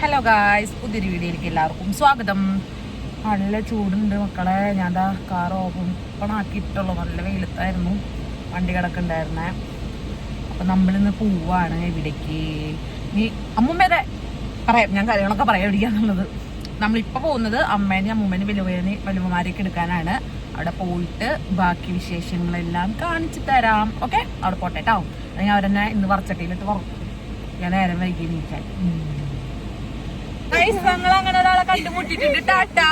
Hello guys, പുതിയൊരു വീഡിയോയിലേക്ക് എല്ലാവർക്കും സ്വാഗതം. നല്ല ചൂടുണ്ട് മക്കളെ. ഞാൻ ദാ കാർ ഓപ്പണാക്കിയിട്ടുള്ളൂ. നല്ല വെയിലത്തായിരുന്നു വണ്ടി കിടക്കുന്നുണ്ടായിരുന്നേ. അപ്പം നമ്മളിന്ന് പോവാണ് ഇവിടേക്ക്. നീ അമ്മൂമ്മേരെ പറയാം, ഞാൻ കാര്യങ്ങളൊക്കെ പറയാം എവിടെയാന്നുള്ളത്. നമ്മളിപ്പോൾ പോകുന്നത് അമ്മേനെയും അമ്മൂമ്മേനെയും വലുവമാരെയൊക്കെ എടുക്കാനാണ്. അവിടെ പോയിട്ട് ബാക്കി വിശേഷങ്ങളെല്ലാം കാണിച്ചു തരാം. ഓക്കെ, അവിടെ പോട്ടെ കേട്ടോ. അല്ലെങ്കിൽ അവരെന്നെ ഇന്ന് വറച്ചട്ടിയിലിട്ട് വറക്കും. ഞാൻ നേരം വൈകി നീക്കാൻ. ഞങ്ങൾ അങ്ങനെ ഒരാളെ കണ്ടുമുട്ടിട്ടുണ്ട്. ടാറ്റാ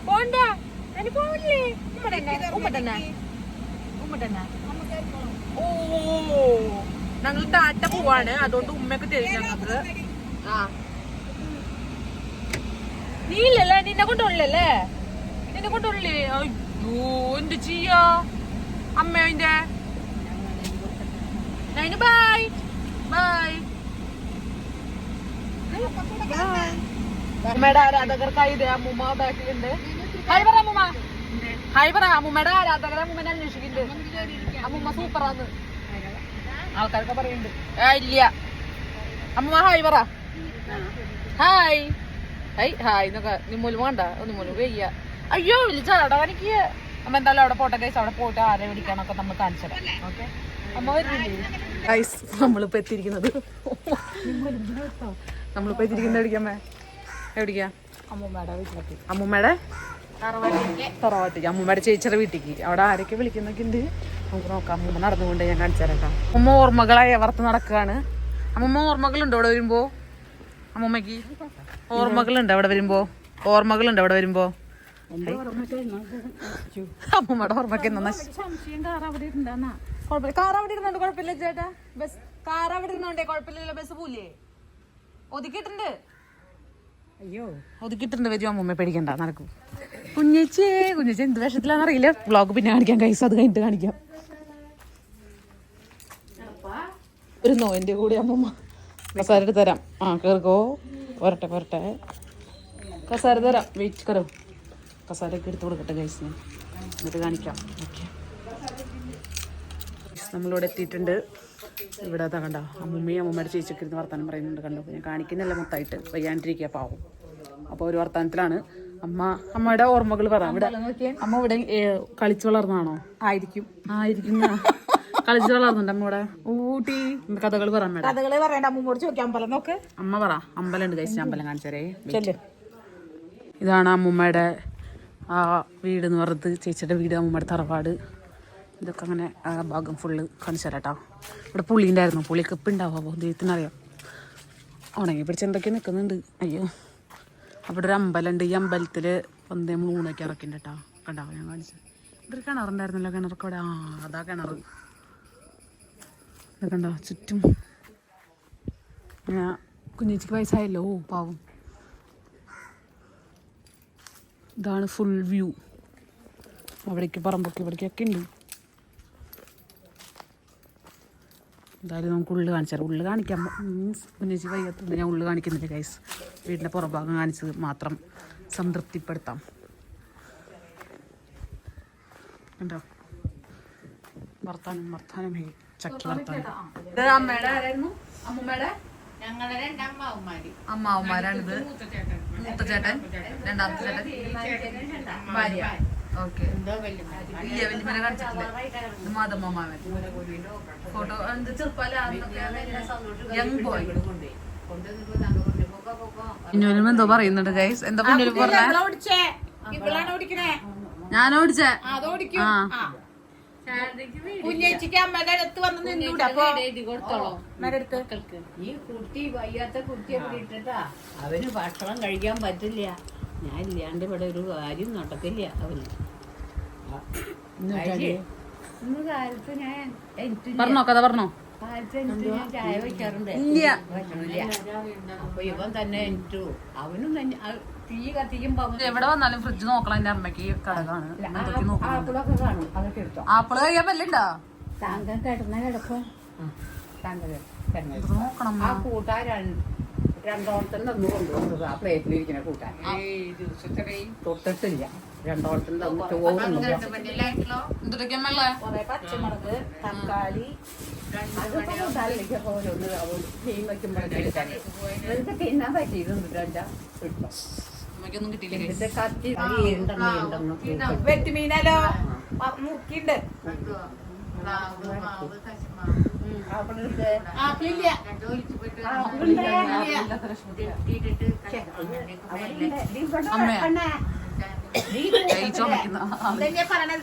പോണ്ട, പോവില്ലേ? ഓ, ഞങ്ങൾ ടാറ്റ പോവാണ്. അതുകൊണ്ട് ഉമ്മയൊക്കെ തരും ഞങ്ങൾക്ക്. നീ ഇല്ലല്ലേ, നിന്നെ കൊണ്ടുള്ളല്ലേ? നിന്നെ കൊണ്ടുള്ളേ? അയ്യോ, എന്ത് ചെയ്യാ അമ്മേന്റെ. Bye bye. അമ്മയുടെ ആരാധകർക്കായി ഇത് അമ്മൂമ്മ ബാക്കിലുണ്ട്. ഹായ് പറ അമ്മൂമ്മ, ഹായ് പറ. അമ്മൂമ്മയുടെ ആരാധകരെ അമ്മൂമ്മനെ അന്വേഷിക്കുന്നുണ്ട്. അമ്മൂമ്മ സൂപ്പറാന്ന് ആൾക്കാരൊക്കെ പറയുന്നുണ്ട്. ഇല്ല അമ്മൂമ്മ ഹായ് പറ. ഹായ് ഹായ് ഹായ് എന്നൊക്കെ. നിമ്മൂലും വേണ്ട, നിമ്മൂലും വയ്യ. അയ്യോ വിളിച്ചാടാ എനിക്ക്. അമ്മ എന്തായാലും അവിടെ പോട്ടെ ഗൈസ്. അവിടെ പോയിട്ട് ആരെ വിളിക്കാനൊക്കെ നമ്മൾ കാണിച്ചത്. ഓക്കെ, അമ്മ വരുന്നില്ലേ ഗൈസ്? നമ്മളിപ്പോ എത്തിയിരിക്കുന്നത് എവിടേക്കമ്മേ? എവിടേക്കാ? അമ്മൂമ്മയുടെ വീട്ടിലേക്ക്. അമ്മൂമ്മയുടെ തറവാട്ടിക്ക്, അമ്മൂമ്മയുടെ ചേച്ചിയുടെ വീട്ടിലേക്ക്. അവിടെ ആരൊക്കെ വിളിക്കുന്നൊക്കെ ഉണ്ട്, നമുക്ക് നോക്കാം. അമ്മൂമ്മ നടന്നുകൊണ്ട് ഞാൻ കാണിച്ചു തരാം. അമ്മൂമ്മ ഓർമ്മകളായി അവർത്ത് നടക്കുകയാണ്. അമ്മൂമ്മ ഓർമ്മകളുണ്ടോ അവിടെ വരുമ്പോ? അമ്മൂമ്മക്ക് ഓർമ്മകളുണ്ട് അവിടെ വരുമ്പോ? ഓർമ്മകളുണ്ട് അവിടെ വരുമ്പോ? അമ്മൂമ്മയുടെ ഓർമ്മക്ക് കാർ അവിടെ ഇരുന്നോണ്ട് കുഴപ്പമില്ല ചേട്ടാ. ബസ് കാർ അവിടെ ഇരുന്നോണ്ടേ കുഴപ്പമില്ലല്ലോ. ബസ് പോലേ ഒതുക്കിയിട്ടുണ്ട്. അയ്യോ ഒതുക്കിയിട്ടുണ്ട്. വരും അമ്മൂമ്മ, പേടിക്കണ്ട, നടക്കും. കുഞ്ഞേച്ചേ എന്ത് വേഷത്തിലാണെന്നറിയില്ല. വ്ളോഗ് പിന്നെ കാണിക്കാം കൈസ്, അത് കഴിഞ്ഞിട്ട് കാണിക്കാം. ഒരു നോയന്റെ കൂടെ അമ്മൂമ്മ കസാര എടുത്ത് തരാം. കേറിക്കോ, വരട്ടെ കസാര തരാം. വെയിറ്റ് കറോ, കസാരയൊക്കെ എടുത്ത് കൊടുക്കട്ടെ ഗൈസ്, ഞാൻ എന്നിട്ട് കാണിക്കാം. ഓക്കെ, നമ്മളിവിടെ എത്തിയിട്ടുണ്ട്. ഇവിടെ അതാ കണ്ട അമ്മൂമ്മയും അമ്മൂമ്മയുടെ ചേച്ചിയൊക്കെ ഇരുന്ന് വർത്താനം പറയുന്നുണ്ട്. കണ്ടു, ഞാൻ കാണിക്കുന്നില്ല മൊത്തമായിട്ട്, വയ്യാണ്ടിരിക്കുക പാവം. അപ്പോൾ ഒരു വർത്താനത്തിലാണ്. അമ്മയുടെ ഓർമ്മകൾ പറയാം. ഇവിടെ അമ്മ ഇവിടെ കളിച്ചു വളർന്നാണോ? ആയിരിക്കും കളിച്ചു വളർന്നുണ്ട് അമ്മ ഇവിടെ. ഊട്ടി കഥകൾ പറയാം. കഥകൾ പറയണ്ട, അമ്മൂമ്മോട് ചോദിക്കാം. അമ്പലം നോക്ക് അമ്മ പറ. അമ്പലം ഉണ്ട് കഴിച്ച, അമ്പലം കാണിച്ചേ. ഇതാണ് അമ്മൂമ്മയുടെ ആ വീട് എന്ന് പറഞ്ഞത്, ചേച്ചിയുടെ വീട്, അമ്മൂമ്മയുടെ തറവാട്. ഇതൊക്കെ അങ്ങനെ ആ ഭാഗം ഫുള്ള് കാണിച്ചു തരാം കേട്ടോ. ഇവിടെ പുള്ളിണ്ടായിരുന്നു, പുള്ളിയൊക്കെ ഇപ്പം ഉണ്ടാവാമോ ദൈവത്തിനറിയാം. ഉണങ്ങി പിടിച്ച് എന്തൊക്കെ നിൽക്കുന്നുണ്ട്. അയ്യോ, അവിടെ ഒരു അമ്പലമുണ്ട്. ഈ അമ്പലത്തിൽ വന്നേ മൂന്നൊക്കെ ഇറക്കിണ്ട് കേട്ടോ. കണ്ടാവും, ഞാൻ കാണിച്ചു. ഇതൊരു കിണറുണ്ടായിരുന്നല്ലോ, കിണറൊക്കെ അവിടെ. അതാ കിണർ. ഇതൊക്കെ ഉണ്ടോ ചുറ്റും. കുഞ്ഞേച്ചിക്ക് വയസ്സായല്ലോ, പാവം. ഇതാണ് ഫുൾ വ്യൂ. അവിടേക്ക് പറമ്പൊക്കെ ഇവിടേക്കൊക്കെ ഉണ്ട്. എന്തായാലും നമുക്ക് ഉള്ളിൽ കാണിച്ചാൽ ഉള്ളിൽ കാണിക്കാം. കുഞ്ഞേച്ചി വയ്യാത്തതുകൊണ്ട് ഞാൻ ഉള്ളിൽ കാണിക്കുന്നില്ല ഗൈസ്. വീടിൻ്റെ പുറഭാഗം കാണിച്ചത് മാത്രം സംതൃപ്തിപ്പെടുത്താം. ഉണ്ടോ വർത്താനം ചക്കി വർത്താനം. ഇത് അമ്മയുടെ ആരായിരുന്നു? അമ്മൂമ്മയുടെ അമ്മാവന്മാരാണിത്. മൂത്ത ചേട്ടൻ, രണ്ടാമത്തെ ചേട്ടൻ, ഭാര്യ. ഓക്കെ, ഇല്ല വലിയ കാണിച്ചിട്ടില്ല. ഇത് മാതമ്മമാവൻ. ഫോട്ടോ എന്ത് ചെറുപ്പല്ല, യങ് ബോയ്. പിന്നൊരു എന്തോ പറയുന്നുണ്ട് ഗൈസ്. എന്താ പിന്നൊരു പറഞ്ഞേ? ഞാൻ ഓടിച്ചേ. കുഞ്ഞേച്ചിക്ക് അമ്മയുടെ അടുത്ത് വന്ന് നിന്നൂടെ? ഈ കുട്ടി വയ്യാത്ത കുട്ടിയെ ഇട്ടിട്ടാ അവന് ഭക്ഷണം കഴിക്കാൻ പറ്റില്ല. ഞാൻ ഇല്ലാണ്ട് ഇവിടെ ഒരു കാര്യം നടക്കില്ല. അവന് ഇന്ന് കാലത്ത് ഞാൻ പറഞ്ഞോ, കഥ പറഞ്ഞോ. ഞാൻ ചായ വെക്കാറുണ്ട്, ഭക്ഷണമില്ല. അപ്പൊ ഇവൻ തന്നെ എനിട്ടു. അവനും തന്നെ തീ കത്തിക്കുമ്പോ എവിടെ വന്നാലും ഫ്രിഡ്ജ് നോക്കണം. എന്റെ അമ്മയ്ക്ക് കടകാണ്. ആപ്പിളൊക്കെ കാണും, അതൊക്കെ എടുത്തോ. ആപ്പിള് കഴിക്കാൻ പറ്റില്ല. താങ്കൾ കിടന്ന കിടക്കും. താങ്കൾ നോക്കണം. ആ കൂട്ടാൻ രണ്ടോടത്തന്നെ ഒന്ന് കൊണ്ടുവന്നത്. ആ പ്ലേറ്റിലിരിക്കുന്ന കൂട്ടാൻ തൊട്ടിട്ടില്ല. രണ്ടോളത്തിന് തന്നു ചോറുന്നു. എന്തൊക്കെയാ കുറെ പച്ചമുളക്, തക്കാളി, തിന്നാൻ പറ്റിയിരുന്നിട്ടാ അമ്മയ്ക്കൊന്നും കിട്ടിയില്ല ഇതിന്റെ കത്തി വെട്ടുമീനല്ലോ മുക്കിണ്ട്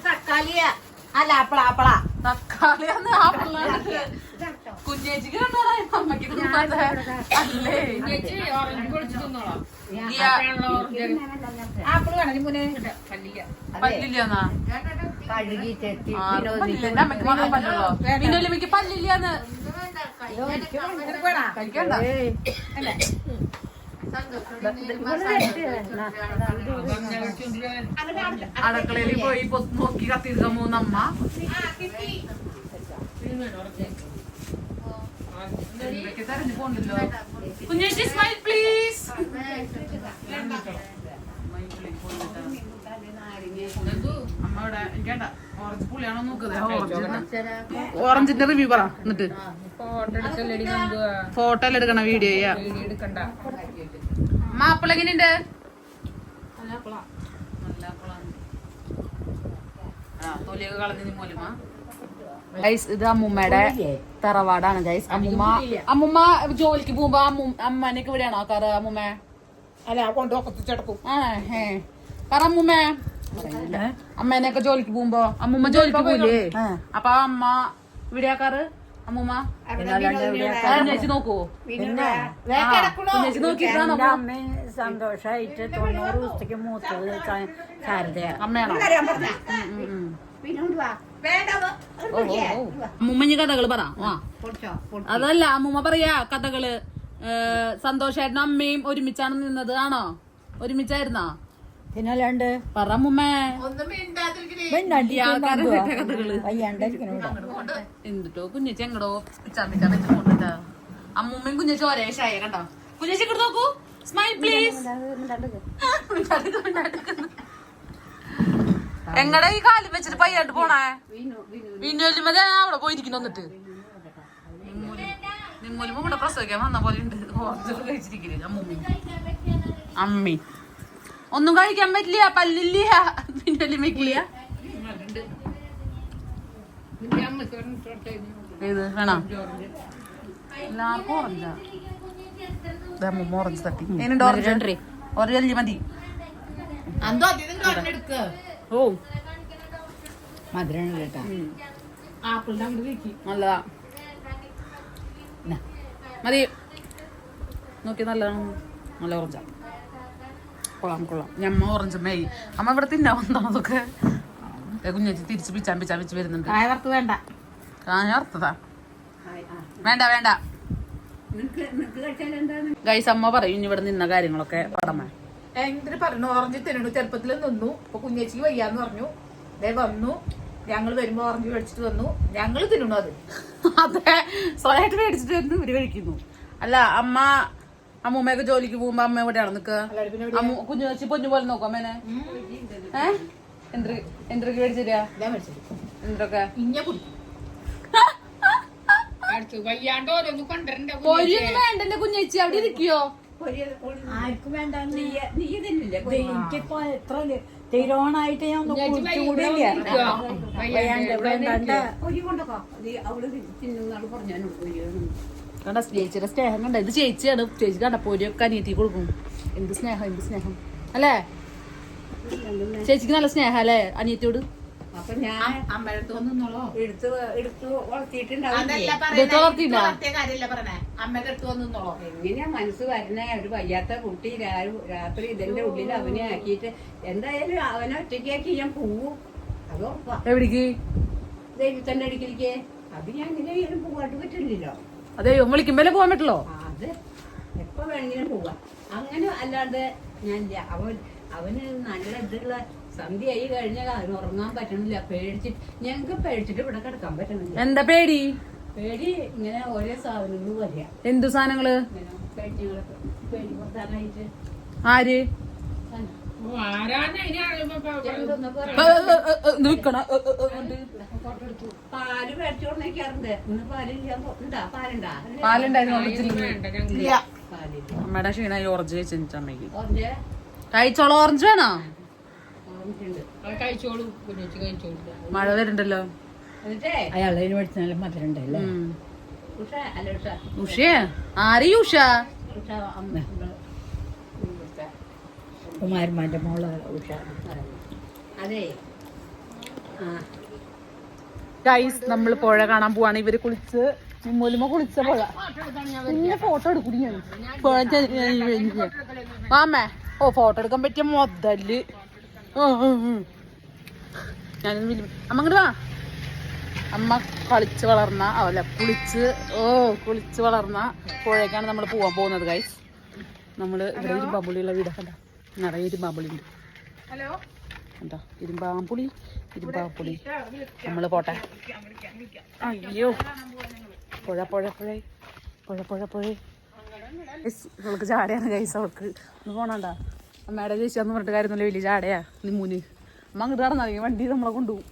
തക്കാളിയാ അല്ല ആപ്പിള ആപ്പിള തക്കാളിയാന്ന് കുഞ്ഞേച്ചിക്ക് അമ്മയ്ക്ക് അല്ലേ ആപ്പിൾ വേണം മുന്നേ പല്ലില്ലാന്നാ കഴുകി ചെത്തി അമ്മയ്ക്ക് മാത്രം പറ്റുള്ളൂ പിന്നെ എനിക്ക് പല്ലില്ലാന്ന് കഴിക്കണ്ട അടുക്കളയിൽ പോയി നോക്കി കത്തിരിക്കാൻ പോകുന്ന അമ്മ തെരഞ്ഞു പോണ്ടല്ലോ. കുഞ്ഞേച്ചി സ്മൈൽ പ്ലീസ്. അമ്മ ഇവിടെ എനിക്കേണ്ട ഓറഞ്ച് പുളിയാണോ നോക്കുന്നത്. ഓറഞ്ചിന്റെ റിവ്യൂ പറ എന്നിട്ട് ഫോട്ടോ എല്ലാം എടുക്കണ വീഡിയോ ചെയ്യാ. അമ്മ ആപ്പിൾ എങ്ങനെയുണ്ട്? തൊലിയൊക്കെ കളഞ്ഞു മൂലമാ. ഗൈസ് ഇത് അമ്മൂമ്മയുടെ തറവാടാണ് ഗൈസ്. അമ്മൂമ്മ ജോലിക്ക് പോകുമ്പോ അമ്മേനൊക്കെ ഇവിടെയാണോ ആക്കാറ്? അമ്മൂമ്മ അല്ല കൊണ്ടുപോക്കത്തിച്ചടക്കും പറ അമ്മൂമ്മ. അമ്മേനൊക്കെ ജോലിക്ക് പോകുമ്പോ അമ്മൂമ്മ ജോലിക്ക് പോയില്ലേ? അപ്പൊ അമ്മ ഇവിടെ ആക്കാറ് അമ്മൂമ്മ ചേച്ചി നോക്കുവോ? ചേച്ചി നോക്കിട്ടാണോ? സന്തോഷായിട്ട് 90 ദിവസത്തേക്ക് മൂത്തത് ശാരദയാ അമ്മയാണോ? അമ്മൂമ്മ കഥകള് പറ. അതല്ല അമ്മൂമ്മ പറയാ കഥകള്. സന്തോഷേട്ടനും അമ്മയും ഒരുമിച്ചാണ് നിന്നത് ആണോ? ഒരുമിച്ചായിരുന്നോ? പിന്നല്ലാണ്ട് പറ അമ്മൂമ്മേ. എന്തിട്ടോ കുഞ്ഞേച്ചി എങ്ങടോ ചമ്മിക്കാൻ വെച്ചിട്ടാ. അമ്മൂമ്മയും കുഞ്ഞേച്ചി ഒരേ ഷായ കണ്ടോ? കുഞ്ഞേച്ചി ഇങ്ങോട്ട് നോക്കൂ. Smile please. എങ്ങടെ ഈ കാലം വെച്ചിട്ട് പയ്യായിട്ട് പോണേ? വിനോലിമ അവിടെ പോയിരിക്കുന്നു. വന്നിട്ട് നിമ്മൂലിമ ഇവിടെ പ്രസവിക്കാൻ വന്ന പോലെ ഉണ്ട്. കഴിച്ചിരിക്കുന്നു അമ്മൂമ്മ. അമ്മി ഒന്നും കഴിക്കാൻ പറ്റില്ല, പല്ലില്ല. വിനോലിമയ്ക്കില്ല. ഏത് വേണം? എല്ലാവർക്കും ഓറഞ്ചാ. അമ്മൂമ്മ ഓറഞ്ച് തട്ടി. എന്നുണ്ട് ഓറഞ്ച്? ഓറഞ്ച് മതി. ഓ മധുരം കേട്ടാ നല്ലതാ. മതി നോക്കി. നല്ലതാണ്. നല്ല ഓറഞ്ചാ. കൊള്ളാം കൊള്ളാം. ഞമ്മ ഓറഞ്ച് മേയ് അമ്മ ഇവിടെ തിന്നാ വന്നതൊക്കെ. കുഞ്ഞേച്ചി തിരിച്ച് പിച്ചാൻ വെച്ച് വരുന്നുണ്ട്. വേണ്ട കായർത്തതാ വേണ്ട വേണ്ട. ഗൈസ് അമ്മ പറയും ഇനി ഇവിടെ നിന്ന കാര്യങ്ങളൊക്കെ പടമേ. എന്തിനു പറഞ്ഞു? ഓറഞ്ച് തിന്നു. ചെറുപ്പത്തിൽ നിന്നു. ഇപ്പൊ കുഞ്ഞേച്ചിക്ക് വയ്യാന്ന് പറഞ്ഞു. ദേ വന്നു. ഞങ്ങൾ വരുമ്പോ ഓറഞ്ച് മേടിച്ചിട്ട് വന്നു. ഞങ്ങൾ തിന്നു. അത് അതെ സ്വയമായിട്ട് മേടിച്ചിട്ട് വരുന്നു. ഇവര് കഴിക്കുന്നു. അല്ല അമ്മ അമ്മൂമ്മയൊക്കെ ജോലിക്ക് പോകുമ്പോ അമ്മ എവിടെയാണ് നിക്കുക? കുഞ്ഞേച്ചി പൊന്നു പോലെ നോക്കും അമ്മേനെ. എന്തൊക്കെ മേടിച്ചിരാ? എന്തൊക്കെ പൊരിയൊന്നും വേണ്ടല്ലേ കുഞ്ഞേച്ചി? അവിടെ ഇരിക്കയോ? ആർക്കും വേണ്ട. നീ തിന്നില്ലേ? എനിക്കിപ്പോ എത്ര തിരോണായിട്ട് ഞാൻ കണ്ട ചേച്ചിയുടെ സ്നേഹം കണ്ട. ഇത് ചേച്ചിയാണ്. ചേച്ചി കണ്ട പൊരിയൊക്കെ അനിയത്തി കൊടുക്കും. എന്ത് സ്നേഹം, എന്ത് സ്നേഹം അല്ലേ? ചേച്ചിക്ക് നല്ല സ്നേഹം അല്ലേ അനിയത്തിയോട്? അപ്പൊ ഞാൻ അമ്മയുടെ എടുത്ത് എങ്ങനെയാ മനസ്സ് വരണേ? ഒരു വയ്യാത്ത കുട്ടി രാത്രി ഇതിന്റെ ഉള്ളിൽ അവനെ ആക്കിയിട്ട് എന്തായാലും അവനെ ഒറ്റയ്ക്കാക്കി ഞാൻ പോവും. അതോ എവിടേക്ക്? ദൈവത്തിന്റെ അടുക്കിലേക്ക്. അത് ഞാൻ എങ്ങനെയാലും പോവാട്ട് പറ്റില്ലല്ലോ. അതെയോ വിളിക്കുമ്പോഴേ പോകാൻ പറ്റുള്ളോ? അത് എപ്പോ വേണമെങ്കിലും പോവാം. അങ്ങനെ അല്ലാണ്ട് ഞാനില്ല. അവന് നല്ല ഇതുള്ള സന്ധ്യയായി കഴിഞ്ഞാൽ അവന് ഉറങ്ങാൻ പറ്റണില്ല. പേടിച്ചിട്ട് ഞങ്ങക്ക് പേടിച്ചിട്ട് ഇവിടെ കിടക്കാൻ പറ്റണില്ല. എന്താ പേടി? പേടി ഇങ്ങനെ ഓരോ സാധനങ്ങൾ വരിക. എന്തു സാധനങ്ങള്? പേടിപ്പൊത്താനായിട്ട്. ആര്? പാല് മേടിച്ചു കൊടുക്കാറുണ്ട്. ഇന്ന് അമ്മയുടെ ക്ഷീണ ഓറഞ്ച് കഴിച്ചു അമ്മയ്ക്ക്. കഴിച്ചോളൂ. ഓറഞ്ച് വേണോ? മഴ വരുന്നുണ്ടല്ലോ. അയാളെ മേടിച്ചാലും മധുരണ്ടല്ലേ. ഉഷേ ആരെയും ഉഷ കുമാരന്മാരുടെ മോള് ഉഷ. അതെ ഗൈസ് നമ്മൾ പുഴ കാണാൻ പോവാണ്. ഇവര് കുളിച്ച് മുലുമ കുളിച്ച പുഴ. പിന്നെ ഫോട്ടോ എടുക്കും മാമേ. ഓ ഫോട്ടോ എടുക്കാൻ പറ്റിയ മുതല്. ഞാനൊന്ന് അമ്മ ഇങ്ങോട്ട് വാ. അമ്മ കളിച്ച് വളർന്ന അല്ല കുളിച്ച് വളർന്ന പുഴയ്ക്കാണ് നമ്മൾ പോവാൻ പോകുന്നത് ഗൈസ്. നമ്മള് ഇവിടെ ഇരുമ്പാമ്പുളിയുള്ള വീടൊക്കെ ഉണ്ടാ. നിറയെ ഇരുമ്പാമ്പുളി ഉണ്ട്. എന്താ ഇരുമ്പാമ്പുളി. നമ്മള് പോട്ടെ. അയ്യോ പുഴ അവൾക്ക് ചാടയാണ് ഗൈസ്. അവൾക്ക് ഒന്ന് പോണണ്ട. അമ്മയുടെ ചേച്ചിയാന്ന് പറഞ്ഞിട്ട് കാര്യമൊന്നുമില്ല. വലിയ ചാടയാ നിമ്മൂന്. അമ്മ അങ്ങോട്ട് നടന്നറിയ വണ്ടി നമ്മളെ കൊണ്ടുപോകും.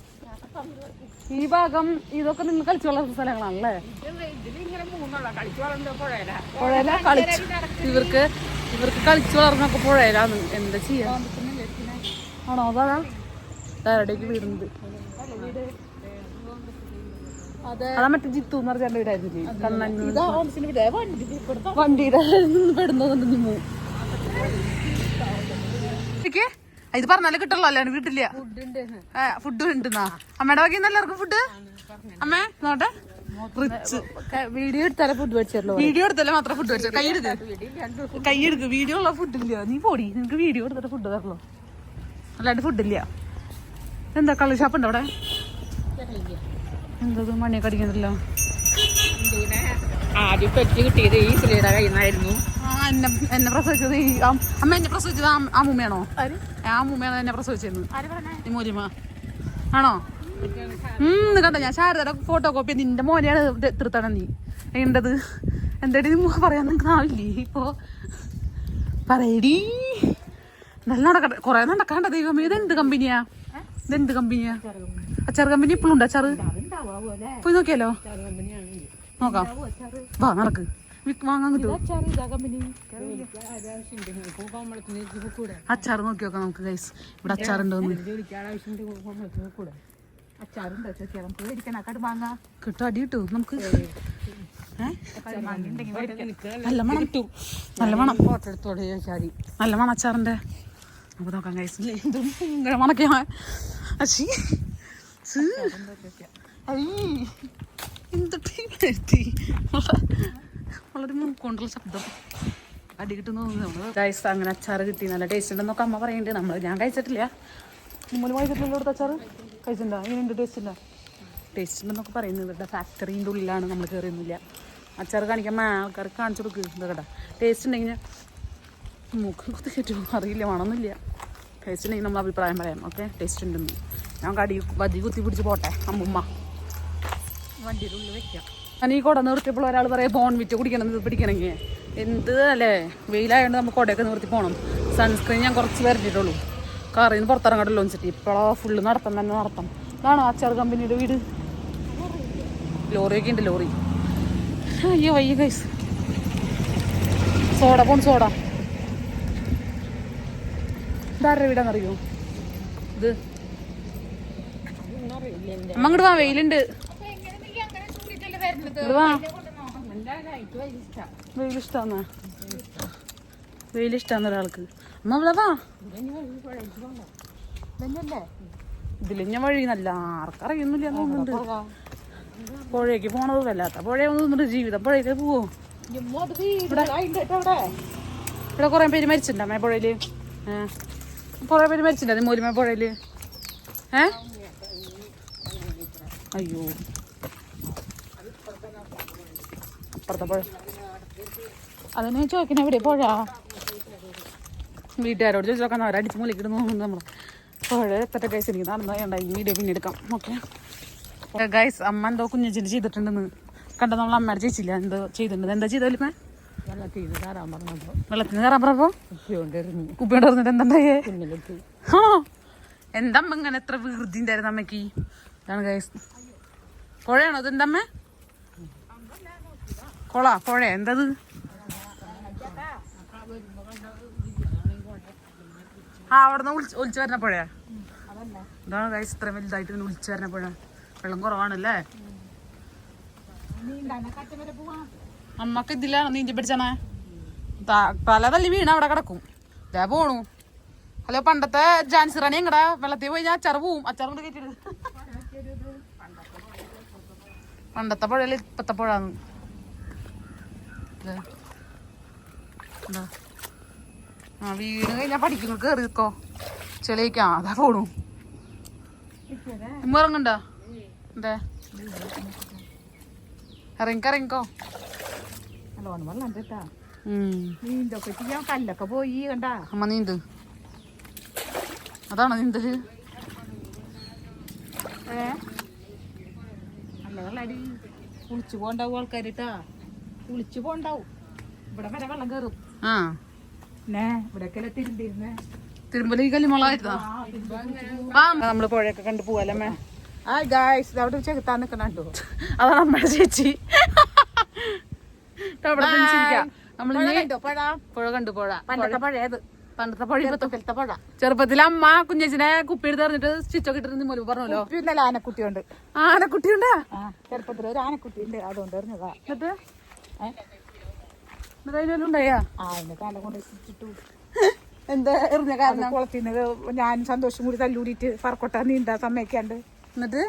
ഈ ഭാഗം ഇതൊക്കെ നിങ്ങൾ കളിച്ചു വളർന്ന സ്ഥലങ്ങളാണല്ലേ. പുഴയില ഇവർക്ക് കളിച്ചു വളർന്നൊക്കെ പുഴയിലാന്ന്. എന്താ ചെയ്യാ? ആണോ? അതാടേക്ക് വീടുന്നത്. അതാ മറ്റേ ജിത്തു എന്ന് പറഞ്ഞ വീടായിരുന്നു. വണ്ടിയുടെ പെടുന്നതുകൊണ്ട് നിമ്മു. ഇത് പറഞ്ഞാലേ കിട്ടുള്ളൂ. അല്ലാണ്ട് വീട്ടില്ല. ഫുഡ് ഉണ്ടെന്നാ അമ്മയുടെ വകയിൽ എല്ലാവർക്കും ഫുഡ്. അമ്മേ നോട്ടെ. വീഡിയോ എടുത്താലേ ഫുഡ് മേടിച്ചല്ലോ. വീഡിയോ എടുത്താലേ മാത്രം ഫുഡ് മേടിച്ചു. കൈയെടുക്ക്. വീഡിയോ ഉള്ള ഫുഡില്ല. നീ പോടി. നിനക്ക് വീഡിയോ എടുത്തിട്ട് ഫുഡ് തരല്ലോ. അല്ലാണ്ട് ഫുഡില്ല. എന്താ കള്ള് ഷാപ്പ് ഉണ്ടോ അവിടെ? എന്തത് മണിയൊക്കെ അടിക്കണല്ലോ. ആദ്യം പെറ്റ് കിട്ടിയത് ഈ സ്ത്രീയുടെ കയ്യിൽ നിന്നായിരുന്നു. എന്നെ പ്രസവിച്ചത് അമ്മ എന്നെ പ്രസവിച്ചത് ആ മുമ്മയാണോ? ആ മുമ്മയാണ് എന്നെ പ്രസവിച്ചെന്ന്. മൂലിമ ആണോ? കണ്ട ഞാൻ ശാരദയുടെ ഫോട്ടോ കോപ്പി. നിന്റെ മോനെയാണ് തീർത്താണ് നീ വേണ്ടത്. എന്തായിട്ട് നീ പറയാൻ നിനക്ക് ആവില്ലേ? ഇപ്പൊ പറയടി. നല്ല നടക്കട്ടെ. കൊറേ നടക്കാണ്ട ദൈവം. ഇതെന്ത് കമ്പനിയാ? അച്ചാർ കമ്പനി ഇപ്പോഴും ഉണ്ട്. അച്ചാറ് പോയി നോക്കിയാലോ? നോക്കാം. വാ നടക്ക്. വാങ്ങാൻ കിട്ടും. അച്ചാർ നോക്കി നോക്കാം നമുക്ക് ഗൈസ്. ഇവിടെ അച്ചാറുണ്ടോന്ന്. കിട്ടും. അടി കിട്ടും നമുക്ക്. നല്ല മണം കിട്ടും. നല്ല മണം അച്ചാറിന്റെ. നമുക്ക് നോക്കാം ഗൈസ്. ഇങ്ങനെ മണക്കാ. വളരെ മൂക്കൊണ്ടുള്ള ശബ്ദം. അടി കിട്ടുന്നു ഗൈസ്. അങ്ങനെ അച്ചാറ് കിട്ടി. നല്ല ടേസ്റ്റ് ഉണ്ടെന്നൊക്കെ അമ്മ പറയുന്നുണ്ട്. ഞാൻ കഴിച്ചിട്ടില്ല. മുമ്പ് കഴിച്ചിട്ടില്ല. ഇവിടുത്തെ അച്ചാറ് കഴിച്ചിട്ടുണ്ടോ? ഇങ്ങനെയുണ്ട്. ടേസ്റ്റ് ഉണ്ടെന്നൊക്കെ പറയുന്നത്. ഇവിടെ ഫാക്ടറീൻ്റെ ഉള്ളിലാണ്. നമ്മൾ കയറിയൊന്നുമില്ല. അച്ചാറ് കാണിക്കാൻ ആൾക്കാർക്ക് കാണിച്ചു കൊടുക്കുക. എന്താ കേട്ടോ ടേസ്റ്റ് ഉണ്ടെങ്കിൽ മൂക്ക് കുത്തി കയറ്റുമോ അറിയില്ല. വേണമെന്നില്ല. ടേസ്റ്റ് ഉണ്ടെങ്കിൽ നമ്മൾ അഭിപ്രായം പറയാം. ഓക്കെ ടേസ്റ്റ് ഉണ്ടെന്ന്. ഞാൻ ബജി കുത്തി പിടിച്ച് പോട്ടെ. അമ്മുമ്മ വണ്ടിയുടെ ഉള്ളിൽ വെക്കാം. ഞാൻ ഈ കുട നിർത്തിയപ്പോൾ ഒരാൾ പറയാം ബോൺവിറ്റ് കുടിക്കണം ഇത് പിടിക്കണമെങ്കിൽ. എന്ത് അല്ലേ വെയിലായതുകൊണ്ട് നമുക്ക് കുടയൊക്കെ നിർത്തി പോകണം. സൺസ്ക്രീൻ ഞാൻ കുറച്ച് വരച്ചിട്ടുള്ളൂ. കാറിൽ നിന്ന് പുറത്തിറങ്ങാട്ടല്ലോ വെച്ചിട്ട്. ഇപ്പോഴോ ഫുള്ള് നടത്തം തന്നെ നടത്തം. ഇതാണോ അച്ചാർ കമ്പനിയുടെ വീട്? ലോറിയൊക്കെ ഉണ്ട്. ലോറി. അയ്യോ വയ്യ ഗൈസ്. സോഡ ഇതാരുടെ വീടാന്നറിയോ? ഇത് അമ്മ ഇങ്ങോട്ട് വാ. വെയിലുണ്ട്. വെയിലിഷ്ടാന്ന് ഒരാൾക്ക്. അമ്മ ഇവിടെ വാ. ഇതിലിഞ്ഞ വഴി നല്ല ആർക്കറിയൊന്നുമില്ല തോന്നുന്നുണ്ട്. പുഴയ്ക്ക് പോണത് വല്ലാത്ത പുഴയൊന്നും ജീവിതം. പുഴയ്ക്ക് പോവോ? ഇവിടെ കുറെ പേര് മരിച്ചിട്ടുണ്ടോ അമ്മ പുഴയില്? കുറെ പേര് മരിച്ചിട്ടുണ്ടോ മൂലിമ പുഴയില്? അയ്യോ അപ്പുറത്തെ പുഴ. അതിനെ ചോദിക്കണ എവിടെ പുഴ? വീട്ടുകാരോട് ചോദിച്ചു നോക്കാൻ. അവരടിച്ച് മൂലിക്കിടുന്നു നമ്മൾ. പുഴ എത്ര ഗൈസ് എനിക്ക് നടന്നു വേണ്ട. ഈ വീഡിയോ പിന്നെ എടുക്കാം. Okay guys. അമ്മ എന്തോ കുഞ്ഞച്ചിൻ്റെ ചെയ്തിട്ടുണ്ടെന്ന് കണ്ട. നമ്മൾ അമ്മയുടെ ചേച്ചില്ല എന്തോ ചെയ്തിട്ടുണ്ട്. എന്താ ചെയ്താലും വെള്ളത്തിൽ കയറാൻ പറഞ്ഞപ്പോ വെള്ളത്തിന് കയറാൻ പറഞ്ഞപ്പോ കുപ്പിയോണ്ടെറിഞ്ഞു. കുപ്പിയോണ്ട് പറഞ്ഞിട്ട് എന്താണ്ടായേ? കുഞ്ഞിലെത്തി ആ എന്താ അമ്മ ഇങ്ങനെ എത്ര വികൃതി ഉണ്ടായിരുന്നു അമ്മക്ക്? ഇതാണ് ഗൈസ്. പുഴയാണോ ഇത്? എന്താ അമ്മ? കൊള പുഴ എന്തത്? ആ അവിടെ നിന്ന് ഒലിച്ചു വരുന്ന പുഴയാ. ഇതാണ് ഗൈസ് ഇത്രയും വലുതായിട്ട് ഇങ്ങനെ ഒലിച്ചു വരുന്ന പുഴ. വെള്ളം കുറവാണല്ലേ? അമ്മക്ക് ഇതിലാണ് നീന്തി പിടിച്ചാണേ. തല തല്ലി വീണ അവിടെ കിടക്കും. ഇതാ പോണു. ഹലോ, പണ്ടത്തെ ജാൻസി റാണി എങ്ങടാ? വെള്ളത്തിൽ പോയി ഞാൻ അച്ചാറ് പോവും. അച്ചാർ കൊണ്ട് കയറ്റിട്ട് പണ്ടത്തെ പുഴയിൽ ഇപ്പത്തെ പുഴാന്ന്. ആ വീട് കഴിഞ്ഞാ പഠിക്കുന്നു. കേറി നിൽക്കോ ചെളിയിക്കാ. അതാ പോണു. ഉമ്മ ഇറങ്ങണ്ടോ? എന്താ ഇറങ്ങിക്കോ. നല്ലോണം വെള്ളം കേട്ടാ. നീന്തൊക്കെ ചെയ്യാൻ കല്ലൊക്കെ പോയി കണ്ടാ. അമ്മ നീന്ത്. അതാണോ നീന്തല്? നല്ല വെള്ളടി. കുളിച്ചു പോണ്ടാവും ആൾക്കാരിട്ടാ. കുളിച്ചു പോണ്ടാവും. ഇവിടെ വരെ വെള്ളം കയറും. ആ ഇവിടെയൊക്കെ തിരുമ്പിരുന്നേ. തിരുമ്പലി കല്ലിമുളായിരുന്നാ? നമ്മള് പുഴയൊക്കെ കണ്ടു പോവല്ലേ? ആ ഗായ്സ് അവിടെ ചെകുത്താൻ നിക്കണോ? അതാണ് നമ്മുടെ ചേച്ചി. പുഴ കണ്ടു. പണ്ടത്തെ പഴയത്. പണ്ടത്തെ പുഴ ഇപ്പത്തെ പുഴ. ചെറുപ്പത്തിൽ അമ്മ കുഞ്ഞേച്ചിനെ കുപ്പി എടുത്ത് എറിഞ്ഞിട്ട് സ്റ്റിച്ചൊക്കെ ഇട്ടിട്ട് മുമ്പ് പറഞ്ഞല്ലോ. ഇന്നലെ ആനക്കുട്ടിയുണ്ട്. ആനക്കുട്ടിയുണ്ടാ? ചെറുപ്പത്തിൽ ഒരു ആനക്കുട്ടിയുണ്ട്. അതുകൊണ്ട് എറിഞ്ഞതാ. എന്നിട്ട് അതിനുണ്ടായാ? അതിന്റെ കാലം കൊണ്ട് സ്റ്റിച്ചിട്ടു. എന്താ എറിഞ്ഞ കാരണം? കുളത്തിന്ന് ഞാൻ സന്തോഷം കൂടി തല്ലൂടിയിട്ട് പറക്കൊട്ട നീന്താ സമ്മതിക്കാണ്ട്. എന്നിട്ട്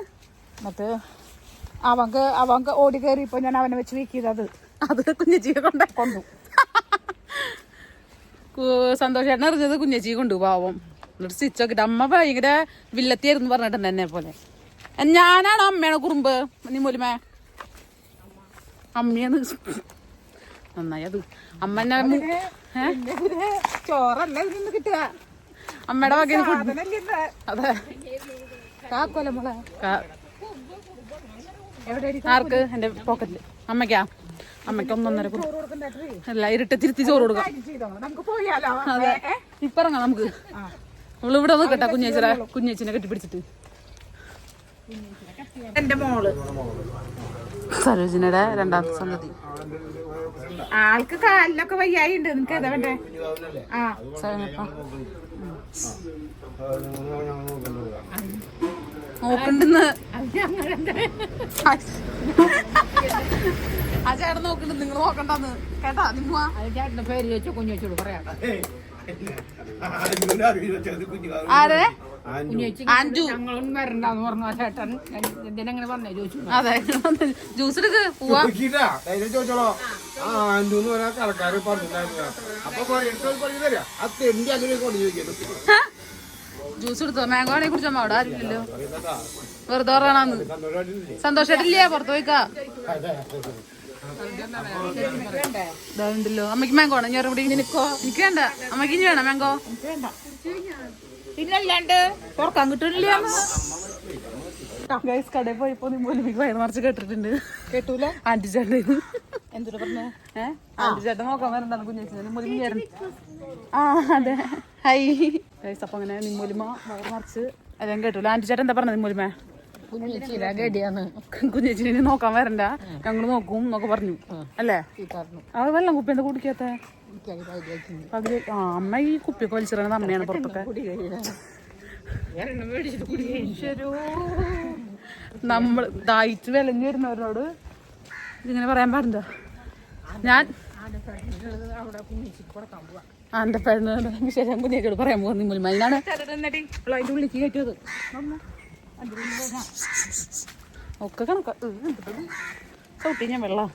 അവൻ ഓടി കയറിയപ്പോ ഞാൻ അവനെ വെച്ച് വീക്കിയത്. അത് കുഞ്ഞേച്ചിയെ കൊണ്ടു. സന്തോഷേട്ടൻ എറിഞ്ഞത് കുഞ്ഞേച്ചിയെ കൊണ്ടു. പാവം. എന്നിട്ട് സ്റ്റിച്ചൊക്കെ ഇട്ട്. അമ്മ ഭയങ്കര വില്ലത്തിയായിരുന്നു പറഞ്ഞിട്ടുണ്ട് എന്നെ പോലെ. ഞാനാണോ അമ്മയാണോ കുറുമ്പ്? നിമൂലിമേ അമ്മയാണ്. നന്നായി അത്. അമ്മ ചോറല്ല ഇതിന്ന് കിട്ടുക. അമ്മയുടെ വകയിൽ അതെ. കാക്കോല മോളെ ആർക്ക്? എന്റെ പോക്കറ്റില്. അമ്മയ്ക്കാ? അമ്മയ്ക്ക് 1.5 അല്ല ഇരുട്ട് തിരുത്തി ചോറ് കൊടുക്കാം. അതെ ഇപ്പൊ ഇറങ്ങാം നമുക്ക്. നമ്മളിവിടെ നോക്കട്ടെ കുഞ്ഞേച്ചിനെ കെട്ടിപ്പിടിച്ചിട്ട്. എന്റെ മോള് സരോജിനയുടെ രണ്ടാമത്തെ സംഗതി. ആൾക്ക് കാലിലൊക്കെ വയ്യായി ഉണ്ട്. നിനക്ക് ഏതാ വേണ്ടേ? നോക്കണ്ടെന്ന് ആ ചേട്ടൻ നോക്കണ്ട്. നിങ്ങൾ നോക്കണ്ടെന്ന് കേട്ടാ? നിമ്മ ചേട്ടന്റെ പേര് ചോദിച്ചോ കുഞ്ഞോച്ചോട് പറയാം. ആരെ? ഞങ്ങളൊന്നും വരണ്ടെന്ന് പറഞ്ഞു ചേട്ടൻ. എന്തിനെങ്ങനെ പറഞ്ഞേ ചോദിച്ചു. അതെ ജ്യൂസ് എടുക്ക് പോവാ. ജ്യൂസ് എടുത്തോ? മാംഗോ ആണെങ്കിൽ കുടിച്ചാൽ അവിടെ ആരുമില്ലല്ലോ. വെറുതെ പറയണന്ന്. സന്തോഷായിട്ടില്ലേ? പുറത്ത് പോയിക്കാ. ഉണ്ടല്ലോ. അമ്മക്ക് മാംഗോ ആണ്. ഞാൻ ഇവിടെ നിനക്കോ? എനിക്ക് വേണ്ട. അമ്മക്ക് ഇനി വേണം മാംഗോ? പിന്നല്ലാണ്ട് തുറക്കാൻ കിട്ടില്ല. കടയിൽ പോയപ്പോ നിമ്മൂലിക്ക് വയറ് മറിച്ച് കേട്ടിട്ടുണ്ട്. കേട്ടൂല? ആന്റി ചേട്ടൻ എന്തൊരു പറഞ്ഞേ? ആന്റി ചേട്ടൻ നോക്കാൻ വരണ്ടാണ് കുഞ്ഞേച്ചി. നിമ്മൂലിമ ചേരൻ. ആ അതെ. High guys. അപ്പൊ അങ്ങനെ നിമ്മൂലിമ വയറ് മറിച്ച് അതെല്ലാം കേട്ടൂല. ആന്റി ചേട്ടൻ എന്താ പറഞ്ഞത്? നിമ്മൂലിമ കുഞ്ഞേച്ചിനെ നോക്കാൻ വരണ്ട, ഞങ്ങള് നോക്കും എന്നൊക്കെ പറഞ്ഞു അല്ലേ? അത് വെള്ളം കുപ്പി എന്താ കുടിക്കാത്ത? അമ്മ ഈ കുപ്പിയൊക്കെ വലിച്ചിറങ്ങുന്നത് അമ്മയാണ് പുറത്തൊക്കെ. നമ്മൾ ദാഹിച്ച് വിലഞ്ഞു വരുന്നവരോട് ഇതിങ്ങനെ പറയാൻ പാടില്ല. ഞാൻ എന്റെ പെണ്ണുടെ വിശേഷം കുഞ്ഞേച്ചോട് പറയാൻ പോകുന്ന മുൻപ് അതിനാണ് അതിന്റെ ഉള്ളിലേക്ക് കയറ്റിയത്. ഒക്കെ കണക്കാ ചവിട്ടി ഞാൻ വെള്ളം.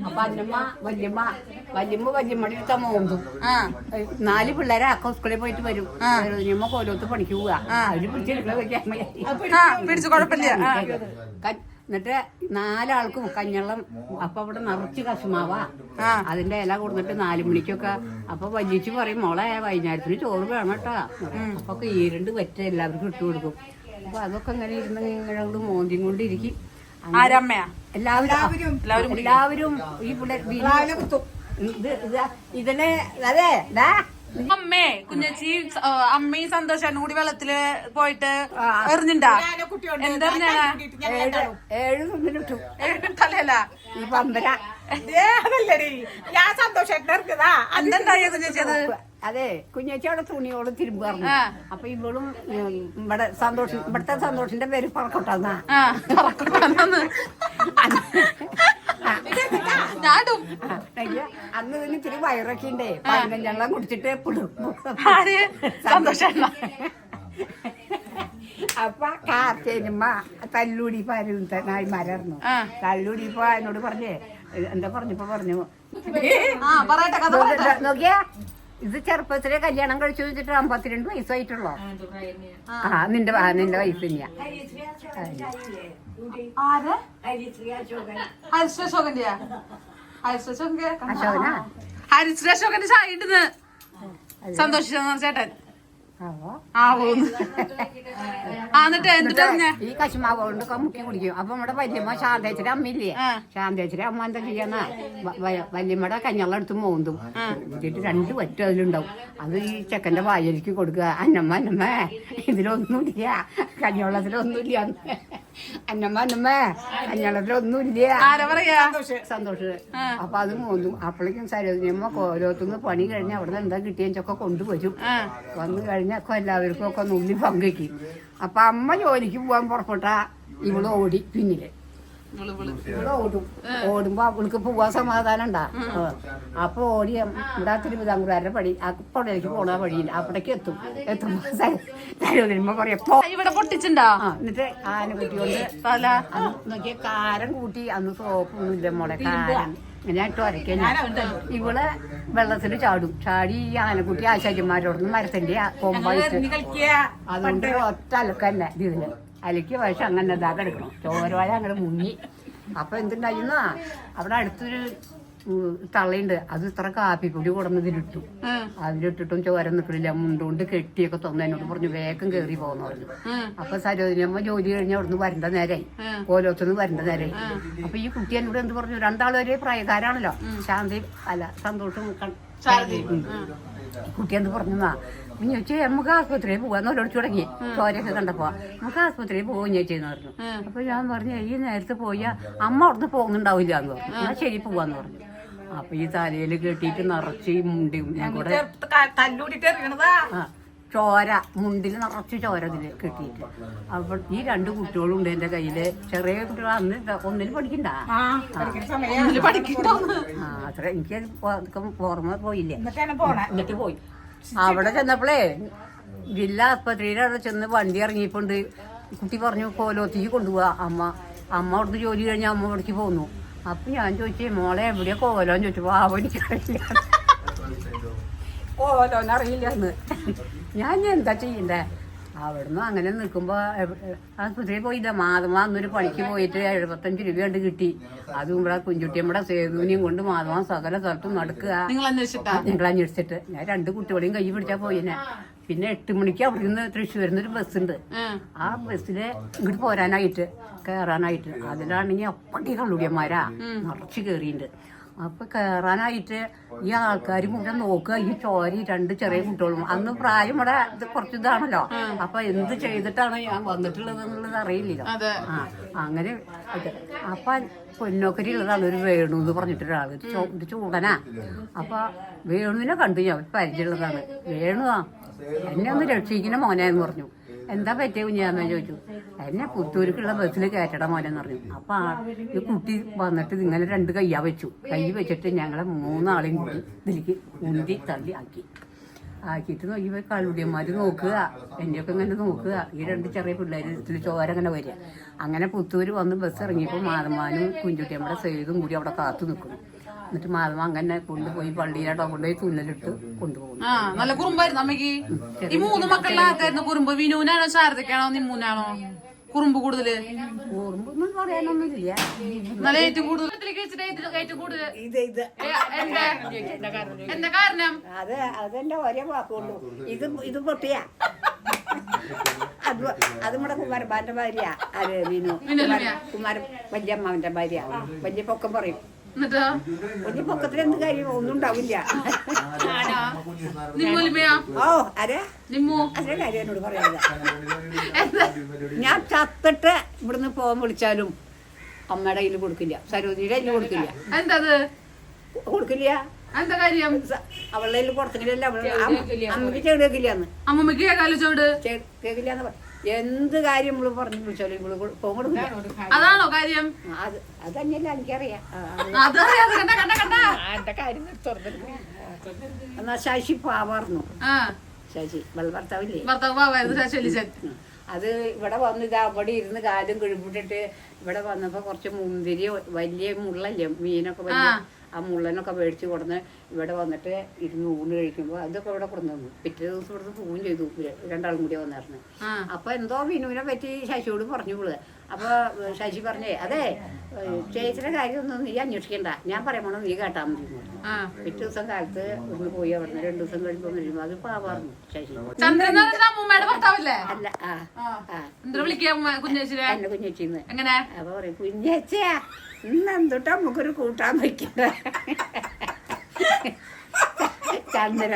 അപ്പൊ അന്നമ്മ വല്യമ്മടി എടുത്താ മോന്തും. 4 പിള്ളേരെ അക്ക സ്കൂളിൽ പോയിട്ട് വരും. ഞമ്മ കോലോത്ത് പണിക്ക് പോവാ. അവര് പിടിച്ചു കുഴപ്പമില്ല. എന്നിട്ട് 4 ആൾക്കും കഞ്ഞള്ളം. അപ്പൊ അവിടെ നിറച്ച് കശുമാവാ. അതിന്റെ ഇല കൊടുത്തിട്ട് 4 മണിക്കൊക്കെ. അപ്പൊ വല്യച്ചു പറയും, മോളെ വൈകുന്നേരത്തിന് ചോറ് വേണം കേട്ടാ. അപ്പൊ ഈരണ്ട് വെറ്റ എല്ലാവർക്കും ഇട്ട് കൊടുക്കും. അപ്പൊ അതൊക്കെ ഇങ്ങനെ ഇരുന്ന് ഇങ്ങനെ മോന്തിയും കൊണ്ടിരിക്കും. ആരമ്മയാ? എല്ലാവരും ഈ ഇതില് അതെ അമ്മേ കുഞ്ഞച്ചി അമ്മയും സന്തോഷാനും കൂടി വെള്ളത്തില് പോയിട്ട് എറിഞ്ഞിണ്ടാ എന്തെറിഞ്ഞാ 7 തുമ്പിലിട്ടു തലയല്ല ഈ പമ്പര ഞാൻ സന്തോഷായിട്ടാ എന്തെന്തായ കുഞ്ഞച്ചി അത് അതെ കുഞ്ഞച്ചി തുണിയോട് തിരുമ്പാറുണ്ട് അപ്പൊ ഇവളും ഇവിടുത്തെ സന്തോഷിന്റെ പേര് പറക്കോട്ടാന്നാ അന്ന് ഇതിന് ഇത്തിരി വയറൊക്കെ ഉണ്ടേ പതിനഞ്ചെണ്ണം കുടിച്ചിട്ട് എപ്പോഴും അപ്പൊ കാർത്തേനുമ്മ തല്ലൂടിപ്പോ നായിമാരായിരുന്നു തല്ലൂടിപ്പോ എന്നോട് പറഞ്ഞേ എന്താ പറഞ്ഞു നോക്കിയാ ഇത് ചെറുപ്പത്തിലെ കല്യാണം കഴിച്ചു വെച്ചിട്ട് 52 വയസ്സായിട്ടുള്ളോ നിന്റെ വയസ്സ് തന്നെയാ ഹരിശ്രീ അശോകന്റെ ചായ ഉണ്ടെന്ന് സന്തോഷിച്ച ചേട്ടൻ ഈ കശുമാവ് കൊണ്ട് മുക്കി കുടിക്കും അപ്പൊ നമ്മുടെ വല്യമ്മ ശാന്തേച്ചിയുടെ അമ്മയില്ലേ ശാന്തേച്ചിയുടെ അമ്മ എന്താ ചെയ്യാന്നാ വല്യമ്മയുടെ കഞ്ഞവെള്ളം എടുത്ത് മോന്തും എന്നിട്ട് 2 വറ്റ അതിലുണ്ടാവും അത് ഈ ചെക്കന്റെ വായലിക്ക് കൊടുക്കുക അന്നമ്മ ഇതിലൊന്നുമില്ല കഞ്ഞവെള്ളത്തിലൊന്നുമില്ല അന്നമ്മ കഞ്ഞവെള്ളത്തിലൊന്നുമില്ല സന്തോഷ് അപ്പൊ അത് മോന്തും അപ്പോഴേക്കും സരോജിനിയമ്മ കോലോത്തുനിന്ന് പണി കഴിഞ്ഞ് അവിടെ നിന്ന് എന്താ കിട്ടിയെന്നൊക്കെ കൊണ്ടുവരും വന്നു കഴിഞ്ഞൊക്കെ എല്ലാവർക്കും ഒക്കെ നുള്ളി പങ്കുവയ്ക്കും അപ്പൊ അമ്മ ജോലിക്ക് പോവാൻ പുറപ്പെട്ട ഇവള് ഓടി പിന്നില് ഓടുമ്പോ അവൾക്ക് പോവാൻ സമാധാനം ഉണ്ടാ അപ്പൊ ഓടി ഇവിടെ തിരുവിതാംകൂറുകാരുടെ പടി അപ്പടേക്ക് പോണ വഴിയിൽ അവിടേക്ക് എത്തുമ്പോ സരോജിനിയമ്മ പറയപ്പോ ഇവിടെ പൊട്ടിച്ചിണ്ടാ എന്നിട്ട് ആന കുട്ടിയോണ്ട് നോക്കിയ കാരം കൂട്ടി അന്ന് സോപ്പൊന്നുമില്ല മോളെ കാരം ഇങ്ങനെ ഇട്ട് വരയ്ക്കാൻ ഇവള് വെള്ളത്തിൽ ചാടി ഈ ആനക്കുട്ടി ആശാരിമാരോടൊന്ന് മരത്തിന്റെ കൊമ്പായിട്ട് അതുകൊണ്ട് ഒറ്റ അലക്കന്നെ ഇതിന് അലക്കി വയസ്സ് അങ്ങനെ ഇതാ കിടക്കണം ചോരവായ അങ്ങനെ മുങ്ങി അപ്പൊ എന്തുണ്ടായിരുന്നാ അവിടെ അടുത്തൊരു തള്ളയുണ്ട് അത് ഇത്ര കാപ്പിപ്പൊടി കൊടുന്നതിലിട്ടു അതിലിട്ടിട്ടും ചോര നിൽക്കണില്ല മുണ്ടുകൊണ്ട് കെട്ടിയൊക്കെ തന്നു എന്നോട് പറഞ്ഞു വേഗം കയറി പോകുന്ന പറഞ്ഞു അപ്പൊ സരോജിനിയമ്മ ജോലി കഴിഞ്ഞ് അവിടുന്ന് വരേണ്ട നേരായി കോലോത്തുനിന്ന് വരേണ്ട നേരായി അപ്പൊ ഈ കുട്ടി എന്നോട് എന്ത് പറഞ്ഞു 2 ആൾ ഒരേ പ്രായക്കാരാണല്ലോ ശാന്തി അല്ല സന്തോഷം കുട്ടി എന്ത് പറഞ്ഞാ ചോദിച്ചാൽ നമുക്ക് ആശുപത്രിയിൽ പോവാന്ന് ഒരിടച്ചു തുടങ്ങി ചോരയൊക്കെ കണ്ടപ്പോ നമുക്ക് ആശുപത്രിയിൽ പോകും ചേച്ചിന്ന് പറഞ്ഞു അപ്പൊ ഞാൻ പറഞ്ഞു ഈ നേരത്തെ പോയാ അമ്മ അവിടുന്ന് പോകുന്നുണ്ടാവില്ല എന്ന് പറഞ്ഞു എന്നാ ശരി പോവാന്ന് പറഞ്ഞു അപ്പൊ ഈ തലയില് കെട്ടിയിട്ട് നിറച്ച് ഈ മുണ്ടിയും ചോര മുണ്ടിൽ നിറച്ച് ചോര ഇതില് കെട്ടിയിട്ട് അപ്പൊ ഈ 2 കുട്ടികളും ഉണ്ട് എന്റെ കയ്യില് ചെറിയ കുട്ടികൾ അന്ന് ഒന്നിൽ പഠിക്കണ്ട അത്ര എനിക്ക് ഓർമ്മ പോയില്ലേ എന്നിട്ട് പോയി അവിടെ ചെന്നപ്പോഴേ ജില്ലാ ആസ്പത്രിയുടെ അവിടെ ചെന്ന് വണ്ടി ഇറങ്ങിയപ്പോണ്ട് കുട്ടി പറഞ്ഞു കോലോത്തേക്ക് കൊണ്ടുപോവാ അമ്മ അവിടുന്ന് ജോലി കഴിഞ്ഞാൽ അമ്മ ഇവിടേക്ക് പോന്നു അപ്പൊ ഞാൻ ചോദിച്ചേ മോളെ എവിടെയാ കോലോന്ന് ചോദിച്ചപ്പോ എനിക്കറിയില്ല കോലോന്നറിയില്ലെന്ന് ഞാൻ എന്താ ചെയ്യണ്ടേ അവിടുന്ന് അങ്ങനെ നിൽക്കുമ്പോ ആസ്പത്രിയിൽ പോയില്ല മാധവ അന്നൊരു പണിക്ക് പോയിട്ട് 75 രൂപ കണ്ട് കിട്ടി അതും ഇവിടെ കുഞ്ചുട്ടിയമ്മയുടെ സേതുവിനെയും കൊണ്ട് മാധവ സകല സ്ഥലത്തും നടക്കുക ഞങ്ങൾ അന്വേഷിച്ചിട്ട് ഞാൻ 2 കുട്ടികളെയും കൈ പിടിച്ചാ പോയിന്നെ പിന്നെ 8 മണിക്ക് അവിടെ നിന്ന് തൃശ്ശൂരിന്നൊരു ബസ്സുണ്ട് ആ ബസ്സില് ഇങ്ങോട്ട് പോരാനായിട്ട് കയറാനായിട്ട് അതിലാണെങ്കിൽ അപ്പടി കള്ളുടിയന്മാരാ നിറച്ച് കയറിയിട്ടുണ്ട് അപ്പൊ കയറാനായിട്ട് ഈ ആൾക്കാർ മുഴുവൻ നോക്കുക ഈ ചോരി 2 ചെറിയ കുട്ടികളും അന്ന് പ്രായം ഇവിടെ കുറച്ച് ഇതാണല്ലോ അപ്പൊ എന്ത് ചെയ്തിട്ടാണ് ഞാൻ വന്നിട്ടുള്ളത് എന്നുള്ളത് അറിയില്ലല്ലോ അങ്ങനെ അപ്പൊ പൊന്നോക്കരി ഉള്ളതാണ് ഒരു വേണു എന്ന് പറഞ്ഞിട്ടൊരാള് ഇത് ചൂടനാ അപ്പൊ വേണുവിനെ കണ്ടു ഞാൻ പരിചയമുള്ളതാണ് വേണുവാ എന്നെ ഒന്ന് രക്ഷിക്കുന്ന മോനെന്ന് പറഞ്ഞു എന്താ പറ്റിയ കുഞ്ഞാന്ന് ചോദിച്ചു എന്നെ പുത്തൂർക്കുള്ള ബസ്സിൽ കയറ്റട മോനെന്ന് പറഞ്ഞു അപ്പൊ ഈ കുട്ടി വന്നിട്ട് ഇങ്ങനെ 2 കയ്യാ വെച്ചു കൈ വെച്ചിട്ട് ഞങ്ങളെ 3 ആളെയും കൂടി ഇതിലേക്ക് ഉന്തി തള്ളി ആക്കിയിട്ട് നോക്കിയപ്പോ കളുടിയന്മാര് നോക്കുക എന്നെയൊക്കെ ഇങ്ങനെ നോക്കുക ഈ 2 ചെറിയ പിള്ളേര് ഇതിൽ ചോര അങ്ങനെ വരിക അങ്ങനെ പുത്തൂര് വന്ന് ബസ് ഇറങ്ങിയപ്പോ മാധമാനും കുഞ്ചുട്ടിയമ്മയുടെ സേതും കൂടി അവിടെ കാത്തു നിൽക്കുന്നു എന്നിട്ട് മാധവ അങ്ങനെ കൊണ്ടുപോയി പള്ളിയിലാട്ടോ കൊണ്ടുപോയി തുന്നലിട്ട് കൊണ്ടുപോകും നല്ല കുറുമ്പായിരുന്നു അമ്മക്ക് ഈ 3 മക്കളുടെ ആൾക്കായിരുന്നു കുറുമ്പ് വിനൂനാണോ ശാരദക്കാണോ നിമ്മൂനാണോ കുറുമ്പ് കൂടുതല് കുറുമ്പൊന്നും പറയാനൊന്നുമില്ല നല്ല ഏറ്റവും കൂടുതൽ അതെന്റെ ഒരേ വാക്കുള്ളൂ ഇത് പൊട്ടിയാ അത് നമ്മുടെ കുമാരപ്പാന്റെ ഭാര്യ അത് വിനു കുമാരൻ വല്യമ്മാവന്റെ ഭാര്യ വലിയ പൊക്കം പറയും. വലിയ പൊക്കത്തിൽ എന്ത് കാര്യം ഒന്നും ഉണ്ടാവില്ല. ഓ അരെ അതിന്റെ കാര്യം എന്നോട് പറയാനില്ല. ഞാൻ ചത്തിട്ട് ഇവിടുന്ന് പോകാൻ വിളിച്ചാലും അമ്മയുടെ കയ്യിൽ കൊടുക്കില്ല, സരോജിനിയുടെ കയ്യിൽ കൊടുക്കില്ല. കൊടുക്കില്ല. എന്താ കാര്യം? അവളുടെ കയ്യിൽ കൊടുത്തില്ല. അമ്മക്ക് ചെവിട് കേൾക്കില്ലാന്ന്. അമ്മമ്മക്ക് കേൾക്കില്ലാന്ന് പറ. എന്ത് കാര്യം ഇവള് പറഞ്ഞു വിളിച്ചാലും ഇവള് ഫോൺ കൊടുക്കില്ല. അതാണോ കാര്യം? അത് തന്നെയല്ല എനിക്കറിയാം. എന്നാ ശശി പാവാർന്നു. ശശി ഭർത്താവില്ലേ? അത് ഇവിടെ വന്ന് ഇത് അവിടെ ഇരുന്ന് കാലും കിഴിപ്പിട്ടിട്ട് ഇവിടെ വന്നപ്പോ കുറച്ച് മുന്തിരി വലിയ മുള്ളല്ലേ മീനൊക്കെ വലിയ ആ മുള്ളനൊക്കെ മേടിച്ച് കൊടുന്ന് ഇവിടെ വന്നിട്ട് ഇരുന്ന് ഊണ് കഴിക്കുമ്പോൾ അതൊക്കെ ഇവിടെ കൊണ്ടുവന്നു. പിറ്റേ ദിവസം ഇവിടുന്ന് പോവുകയും ചെയ്തു. രണ്ടാളും കൂടി വന്നിരുന്നു. അപ്പൊ എന്തോ വിനുവിനെ പറ്റി ശശിയോട് പറഞ്ഞു വിടുക. അപ്പൊ ശശി പറഞ്ഞേ അതെ ചേച്ചിയുടെ കാര്യമൊന്നും നീ അന്വേഷിക്കണ്ട, ഞാൻ പറയുമ്പോൾ നീ കേട്ടാ മതി. പിറ്റേ ദിവസം കാലത്ത് ഒന്ന് പോയി അവിടെ 2 ദിവസം കഴിയുമ്പോൾ വരുമ്പോ അത് പാവാർന്നു ശശി. അല്ല എന്നെ കുഞ്ഞേച്ചിന്ന്. അപ്പൊ പറയും കുഞ്ഞേച്ചിയാ ഇന്ന് എന്തൊട്ടാ നമുക്കൊരു കൂട്ടാൻ വയ്ക്കണ്ട. ചന്ദ്രൻ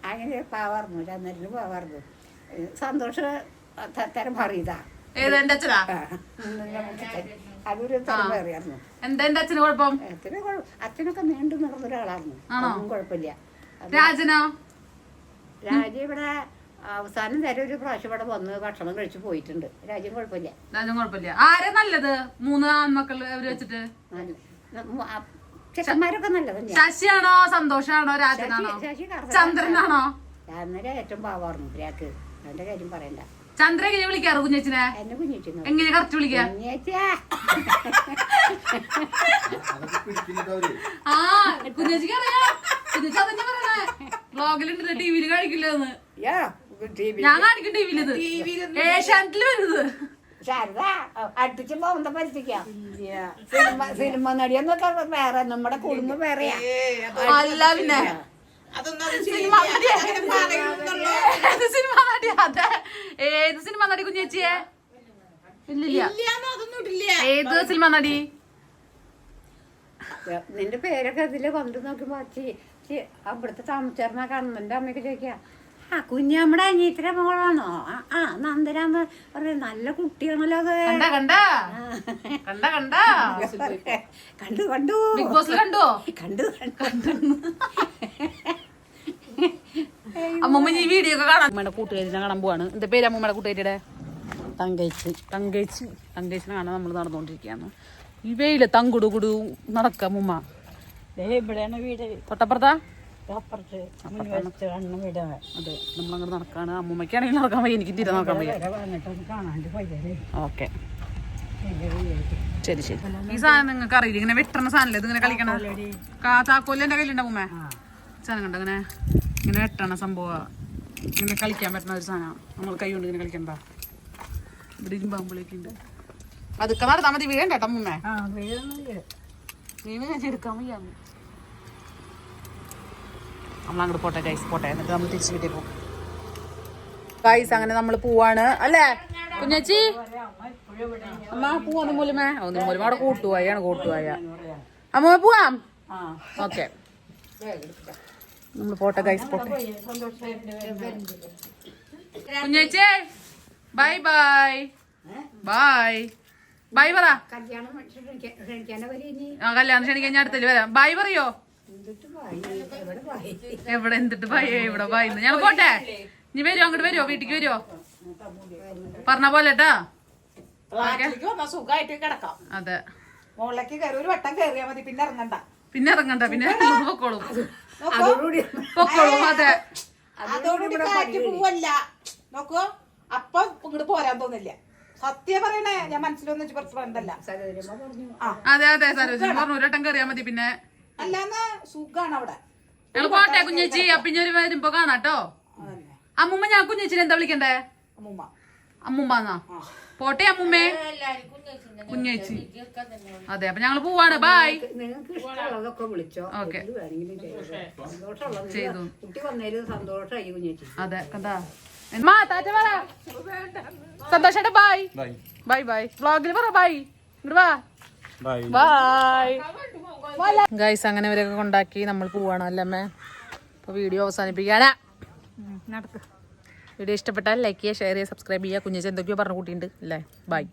അങ്ങനെ പാവാർന്നു. ചന്ദ്രന് പാവാർന്നു. സന്തോഷം തരം പറയതാ. അതൊരു തരം പറയായിരുന്നു. അച്ഛനൊക്കെ നീണ്ടു നടന്ന ഒരാളായിരുന്നു. ഒന്നും കുഴപ്പമില്ല. രാജ ഇവിടെ അവസാനം വരെ ഒരു പ്രാവശ്യം ഇവിടെ വന്ന് ഭക്ഷണം കഴിച്ചു പോയിട്ടുണ്ട്. രാജ്യം കുഴപ്പമില്ല. ആരെ നല്ലത്? 3 ആൺമക്കൾ വെച്ചിട്ട് ചെക്കന്മാരൊക്കെ നല്ലത്. ശശിയാണോ സന്തോഷാണോ രാജനാണോ ചന്ദ്രനാണോ? അന്നേരം ഏറ്റവും പാവാർന്നു രാക്ക്. അതിന്റെ കാര്യം പറയണ്ട. ചന്ദ്ര എങ്ങനെ വിളിക്കാറ് കുഞ്ഞേച്ചിനെ? എന്നെ കുഞ്ഞേച്ചി എങ്ങനെ കറക്റ്റ് വിളിക്കാ? ആ കുഞ്ഞേച്ചിക്ക് അറിയാം. കുഞ്ഞേച്ചി അതന്നെ പറഞ്ഞേ വ്ളോഗിലുണ്ട്, ടിവിയിൽ കാണിക്കില്ലെന്ന്. ഞാൻ കാണിക്കും ടിവിയില്, ഏഷ്യാനെറ്റിൽ വരുന്നത്. ശാരദ അടുപ്പിച്ച് പോകുന്ന പരിചയിക്കാം. സിനിമ നടിയെന്നൊക്കെ വേറെ, നമ്മുടെ കുടുംബം വേറെയാ. അല്ല പിന്നെ ഏത് സിനിമ നടി കുഞ്ഞേച്ചിയെ? ഇല്ലില്ല. ഏത് സിനിമ നടി? നിന്റെ പേരൊക്കെ അതില് കൊണ്ടു നോക്കുമ്പോ അവിടുത്തെ താമസിച്ചേർന്ന കണ്ണന്റെ അമ്മയ്ക്ക് ചോദിക്കാ ആ കുഞ്ഞമ്മടെ അനിയത്തിയുടെ മോളാണോ? ആ നന്ദനാന്ന് പറഞ്ഞ നല്ല കുട്ടിയാണല്ലോ അത്. കണ്ടു കണ്ടു ബിഗ് ബോസിൽ കണ്ടോ? കണ്ടു അമ്മമ്മ ഈ വീഡിയോ ഒക്കെ കാണാൻ അമ്മയുടെ കൂട്ടുകാരിനെ കാണാൻ പോവാണ്. എന്താ പേര് അമ്മമ്മയുടെ കൂട്ടുകാരിയുടെ? തങ്കേച്ചിനെ കാണാൻ നമ്മൾ നടന്നുകൊണ്ടിരിക്കുകയാണ്. ഈ വെയില് തങ്കുടുകുടു നടക്ക അമ്മമ്മ. ഇവിടെയാണ് വീട്. തൊട്ടപ്പുറത്താ? അതെ, നമ്മളങ്ങോട്ട് നടക്കാണ്. അമ്മമ്മയ്ക്കാണെങ്കിൽ നടക്കാൻ വയ്യ, എനിക്ക് തീരെ നടക്കാൻ വയ്യ. ഓക്കെ ശരി ശരി. ഈ സാധനം നിങ്ങൾക്ക് അറിയില്ല, ഇങ്ങനെ വെട്ടണ സാധനല്ലേ ഇത്? ഇങ്ങനെ കളിക്കണ താക്കോല് എന്റെ കയ്യിലുണ്ടാവും അമ്മേ. സാധനം കണ്ടോ ഇങ്ങനെ ഇങ്ങനെ വെട്ടണ സംഭവം, ഇങ്ങനെ കളിക്കാൻ പറ്റുന്ന ഒരു സാധനം. നമ്മൾ കൈ കൊണ്ട് ഇങ്ങനെ കളിക്കണ്ട. ഇവിടെ ഇരുമ്പാമ്പുളിയൊക്കെ ഉണ്ട്. അതൊക്കെ നടത്താൻ മതി, വീഴണ്ട കേട്ടോ അമ്മൂമ്മേ. വീണ് ഞാൻ എടുക്കാൻ വയ്യാന്ന്. നമ്മളങ്ങോട്ട് പോട്ടെ ഗൈസ്, പോട്ടെ. എന്നിട്ട് നമ്മൾ തിരിച്ചു വീട്ടിൽ പോകും ഗൈസ്. അങ്ങനെ നമ്മൾ പോവാണ് അല്ലേ കുഞ്ഞച്ചി? അമ്മ പോവാന്ന് മൂലമേ. മൂലമ അവിടെ കൂട്ടുവായാണ്. അമ്മ പോവാം. ഓക്കെ നമ്മൾ പോട്ടെ ഗൈസ്, പോട്ടെ. കുഞ്ഞച്ചി ബൈ ബൈ ബൈ ബൈ പറ. കല്യാണം ക്ഷണിക്കാൻ ഞാൻ അടുത്തല്ലേ വരാം. ബൈ പറയോ? എവിടെ എന്തിട്ട് ബൈ? ഇവിടെ ബൈ. ഞാൻ പോട്ടെ. നീ വരുമോ? അങ്ങോട്ട് വരുമോ? വീട്ടിക്ക് വരുമോ? പറഞ്ഞ പോലെ കേട്ടാ. സുഖമായിട്ട് കിടക്കാം. അതെ, മുകളിലേക്ക് കയറി ഒരു വട്ടം കയറിയാ മതി, പിന്നെ ഇറങ്ങണ്ട. പിന്നെ പൊക്കോളും. അതെ, അതോടുകൂടി കാറ്റ് പോവല്ല. നോക്കൂ, അപ്പൊ ഇങ്ങോട്ട് പോരാൻ തോന്നില്ല. സത്യം പറയണേ, ഞാൻ മനസ്സിലൊന്നും കുറച്ച് പറഞ്ഞല്ല. അതെ അതെ സരോജിനി പറഞ്ഞു ഒരു വട്ടം കയറിയാ മതി. പിന്നെ അല്ലാന്ന് സുഖാണ് അവിടെ. ഞങ്ങള് പോട്ടെ കുഞ്ഞേച്ചി. അപ്പിഞ്ഞൊരു വരുമ്പോ കാണാട്ടോ. അമ്മുമ്മ ഞാൻ കുഞ്ഞേച്ചിനെ എന്താ വിളിക്കണ്ടേ? അമ്മുമ്മന്നാ. പോട്ടെ അമ്മുമ്മേ. കുഞ്ഞേച്ചി. അതെ, അപ്പൊ ഞങ്ങള് പോവാണ്. ബൈ. നിങ്ങൾക്ക് ഇഷ്ടമുള്ളതൊക്കെ വിളിച്ചോ. ഓക്കെ, എന്ത് വേണമെങ്കിലും ചെയ്തോ. സന്തോഷമുള്ളത് കുട്ടി വന്നതിൽ സന്തോഷമായി കുഞ്ഞേച്ചി. അതെ കണ്ടാ. സന്തോഷേട്ടാ ബൈ. Bye bye. വ്ളോഗിൽ പറ ബൈ. ഇങ്ങോട്ട് വാ. Bye guys. അങ്ങനെ ഇവരൊക്കെ കൊണ്ടാക്കി നമ്മൾ പോവാണ് അല്ലമ്മേ. അപ്പൊ വീഡിയോ അവസാനിപ്പിക്കാനാ. വീഡിയോ ഇഷ്ടപ്പെട്ടാൽ ലൈക്ക് ചെയ്യുക, ഷെയർ ചെയ്യുക, സബ്സ്ക്രൈബ് ചെയ്യുക. കുഞ്ഞേച്ചി എന്തൊക്കെയോ പറഞ്ഞു കൂട്ടിയിട്ടുണ്ട് അല്ലേ. ബൈ.